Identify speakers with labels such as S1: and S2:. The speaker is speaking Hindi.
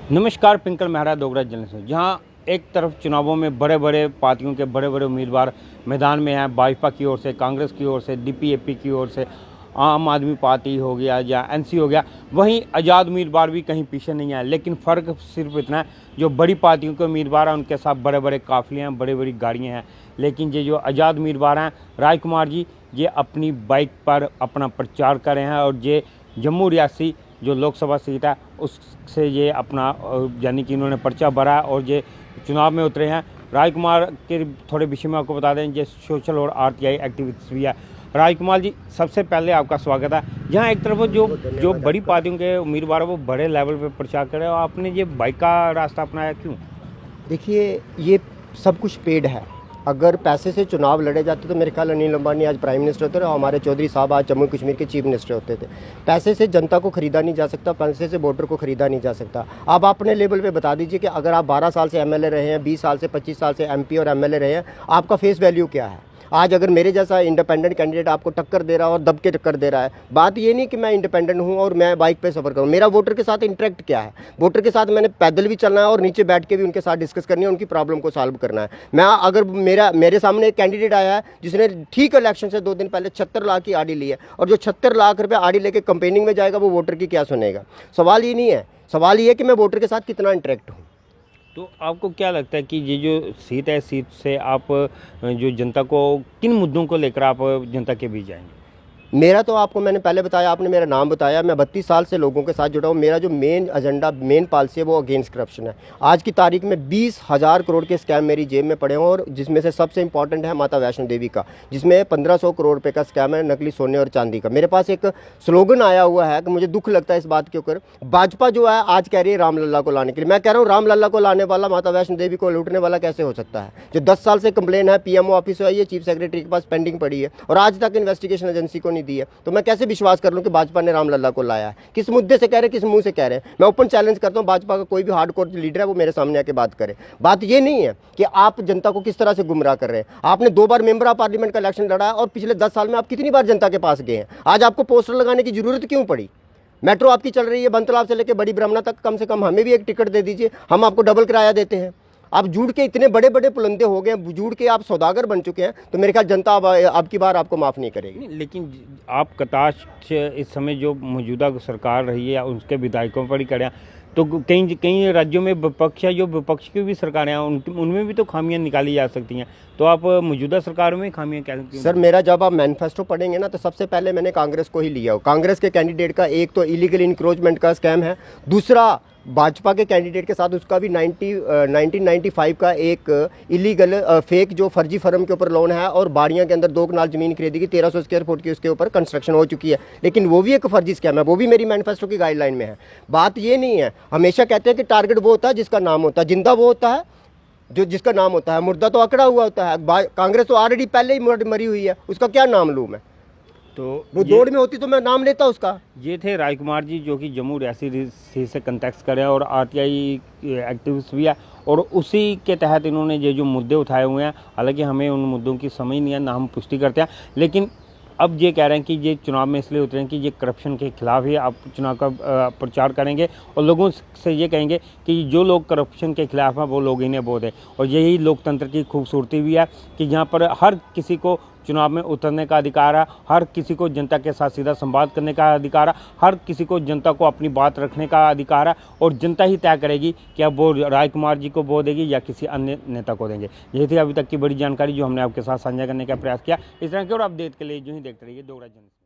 S1: नमस्कार, पिंकल मेहरा डोगरा जर्नलिस्ट। जहां एक तरफ चुनावों में बड़े बड़े पार्टियों के बड़े बड़े उम्मीदवार मैदान में हैं, भाजपा की ओर से, कांग्रेस की ओर से, डीपीएपी की ओर से, आम आदमी पार्टी हो गया या एनसी हो गया, वहीं आज़ाद उम्मीदवार भी कहीं पीछे नहीं है। लेकिन फ़र्क सिर्फ इतना है, जो बड़ी पार्टियों के उम्मीदवार हैं उनके साथ बड़े बड़े काफ़िले हैं, बड़ी बड़ी गाड़ियाँ हैं। लेकिन ये जो आज़ाद उम्मीदवार हैं, राजकुमार जी, ये अपनी बाइक पर अपना प्रचार कर रहे हैं और ये जम्मू रियासी जो लोकसभा सीट है उससे ये अपना यानी कि इन्होंने पर्चा भरा और ये चुनाव में उतरे हैं। राजकुमार के थोड़े विषय में आपको बता दें, ये सोशल और आरटीआई एक्टिविस्ट भी है। राजकुमार जी, सबसे पहले आपका स्वागत है। यहाँ एक तरफ जो बड़ी पार्टियों के उम्मीदवार है वो बड़े लेवल पे प्रचार कर रहे हैं और आपने ये बाइक का रास्ता अपनाया क्यों?
S2: देखिए, ये सब कुछ पेड है। अगर पैसे से चुनाव लड़े जाते तो मेरे ख्याल अनिल अंबानी आज प्राइम मिनिस्टर होते और हमारे चौधरी साहब आज जम्मू कश्मीर के चीफ मिनिस्टर होते थे। पैसे से जनता को खरीदा नहीं जा सकता, पैसे से वोटर को खरीदा नहीं जा सकता। आप अपने लेवल पे बता दीजिए कि अगर आप 12 साल से एमएलए रहे हैं, 20 साल से 25 साल से एमपी और एमएलए रहे हैं, आपका फेस वैल्यू क्या है? आज अगर मेरे जैसा इंडिपेंडेंट कैंडिडेट आपको टक्कर दे रहा है और दब के टक्कर दे रहा है, बात ये नहीं कि मैं इंडिपेंडेंट हूँ और मैं बाइक पे सफ़र करूँ। मेरा वोटर के साथ इंटरेक्ट क्या है? वोटर के साथ मैंने पैदल भी चलना है और नीचे बैठ के भी उनके साथ डिस्कस करनी है, उनकी प्रॉब्लम को सॉल्व करना है। मैं अगर मेरे सामने एक कैंडिडेट आया है जिसने ठीक इलेक्शन से 2 दिन पहले 76 लाख की आड़ी ली है और जो 76 लाख रुपये आड़ी लेके कंपेनिंग में जाएगा वो वोटर की क्या सुनेगा? सवाल ये नहीं है, सवाल ये है कि मैं वोटर के साथ कितना इंटरेक्ट हूँ।
S1: तो आपको क्या लगता है कि ये जो सीट है, सीट से आप जो जनता को किन मुद्दों को लेकर आप जनता के बीच जाएंगे?
S2: मेरा तो आपको मैंने पहले बताया, आपने मेरा नाम बताया, मैं 32 साल से लोगों के साथ जुड़ा हूँ। मेरा जो मेन एजेंडा, मेन पॉलिसी है वो अगेंस्ट करप्शन है। आज की तारीख में 20,000 करोड़ के स्कैम मेरी जेब में पड़े हैं और जिसमें से सबसे इंपॉर्टेंट है माता वैष्णो देवी का, जिसमें 1500 करोड़ रुपये का स्कैम है, नकली सोने और चांदी का। मेरे पास एक स्लोगन आया हुआ है कि मुझे दुख लगता है इस बात के ऊपर, भाजपा जो है आज कह रही है रामलला को लाने के लिए। मैं कह रहा हूँ रामलला को लाने वाला माता वैष्णो देवी को लूटने वाला कैसे हो सकता है? जो 10 साल से कंप्लेन है, पीएमओ ऑफिस आई है, चीफ सेक्रेटरी के पास पेंडिंग पड़ी है और आज तक इन्वेस्टिगेशन एजेंसी को नहीं दी है, तो मैं कैसे विश्वास कर लूं कि भाजपा ने रामलला को लाया है? किस मुद्दे से कह रहे हैं, किस मुंह से कह रहे हैं? मैं ओपन चैलेंज करता हूं, भाजपा का कोई भी हार्डकोर लीडर है वो मेरे सामने आके बात करे। बात ये नहीं है कि आप जनता को किस तरह से गुमराह कर रहे हैं। आपने 2 बार मेंबर ऑफ पार्लियामेंट का इलेक्शन लड़ा है और पिछले 10 साल में आप कितनी बार जनता के पास गए हैं? आज आपको पोस्टर लगाने की जरूरत क्यों पड़ी? मेट्रो आपकी चल रही है बनतलाब से लेकर बड़ी ब्रह्मणा तक, कम से कम हमें भी एक टिकट दे दीजिए, हम आपको डबल किराया देते हैं। आप जुड़ के इतने बड़े बड़े पुलंदे हो गए, जुड़ के आप सौदागर बन चुके हैं, तो मेरे ख्याल जनता अब की बार आपको माफ़ नहीं करेगी।
S1: लेकिन आप कटाक्ष इस समय जो मौजूदा सरकार रही है उसके विधायकों पर ही करें, तो कई राज्यों में विपक्ष है, जो विपक्ष की भी सरकारें हैं उनमें भी तो खामियां निकाली जा सकती हैं। तो आप मौजूदा सरकारों में खामियां क्या सकती हैं?
S2: सर, मेरा जब आप मैनिफेस्टो पढ़ेंगे ना तो सबसे पहले मैंने कांग्रेस को ही लिया हो। कांग्रेस के कैंडिडेट का एक तो इलीगल इंक्रोचमेंट का स्कैम है, दूसरा भाजपा के कैंडिडेट के साथ उसका भी 1995 का एक इलीगल फेक जो फर्जी फर्म के ऊपर लोन है और बाड़ियां के अंदर 2 कनाल जमीन खरीदी गई, 1300 स्क्वायर फुट की उसके ऊपर कंस्ट्रक्शन हो चुकी है, लेकिन वो भी एक फर्जी स्कैम है, वो भी मेरी मैनिफेस्टो की गाइडलाइन में है। बात ये नहीं है, हमेशा कहते हैं कि टारगेट वो होता है जिसका नाम होता है, जिंदा वो होता है जो जिसका नाम होता है, मुर्दा तो अकड़ा हुआ होता है। कांग्रेस तो ऑलरेडी पहले ही मरी हुई है, उसका क्या नाम लूँ मैं? तो वो दौड़ में होती तो मैं नाम लेता उसका।
S1: ये थे राजकुमार जी, जो कि जम्मू रियासी से कंटेक्ट कर रहे हैं और आरटीआई एक्टिविस्ट भी है और उसी के तहत इन्होंने ये जो मुद्दे उठाए हुए हैं। हालांकि हमें उन मुद्दों की समझ नहीं है, ना हम पुष्टि करते हैं, लेकिन अब ये कह रहे हैं कि ये चुनाव में इसलिए उतरे हैं कि ये करप्शन के खिलाफ ही आप चुनाव का प्रचार करेंगे और लोगों से ये कहेंगे कि जो लोग करप्शन के खिलाफ हैं वो लोग इन्हें वोट दें। और यही लोकतंत्र की खूबसूरती भी है कि यहाँ पर हर किसी को चुनाव में उतरने का अधिकार है, हर किसी को जनता के साथ सीधा संवाद करने का अधिकार है, हर किसी को जनता को अपनी बात रखने का अधिकार है और जनता ही तय करेगी कि अब वो राजकुमार जी को वोट देगी या किसी अन्य नेता को देंगे। यही थी अभी तक की बड़ी जानकारी जो हमने आपके साथ साझा करने का प्रयास किया। इस तरह की और अपडेट के लिए जो ही देखते रहिए डोगरा जर्नलिस्ट।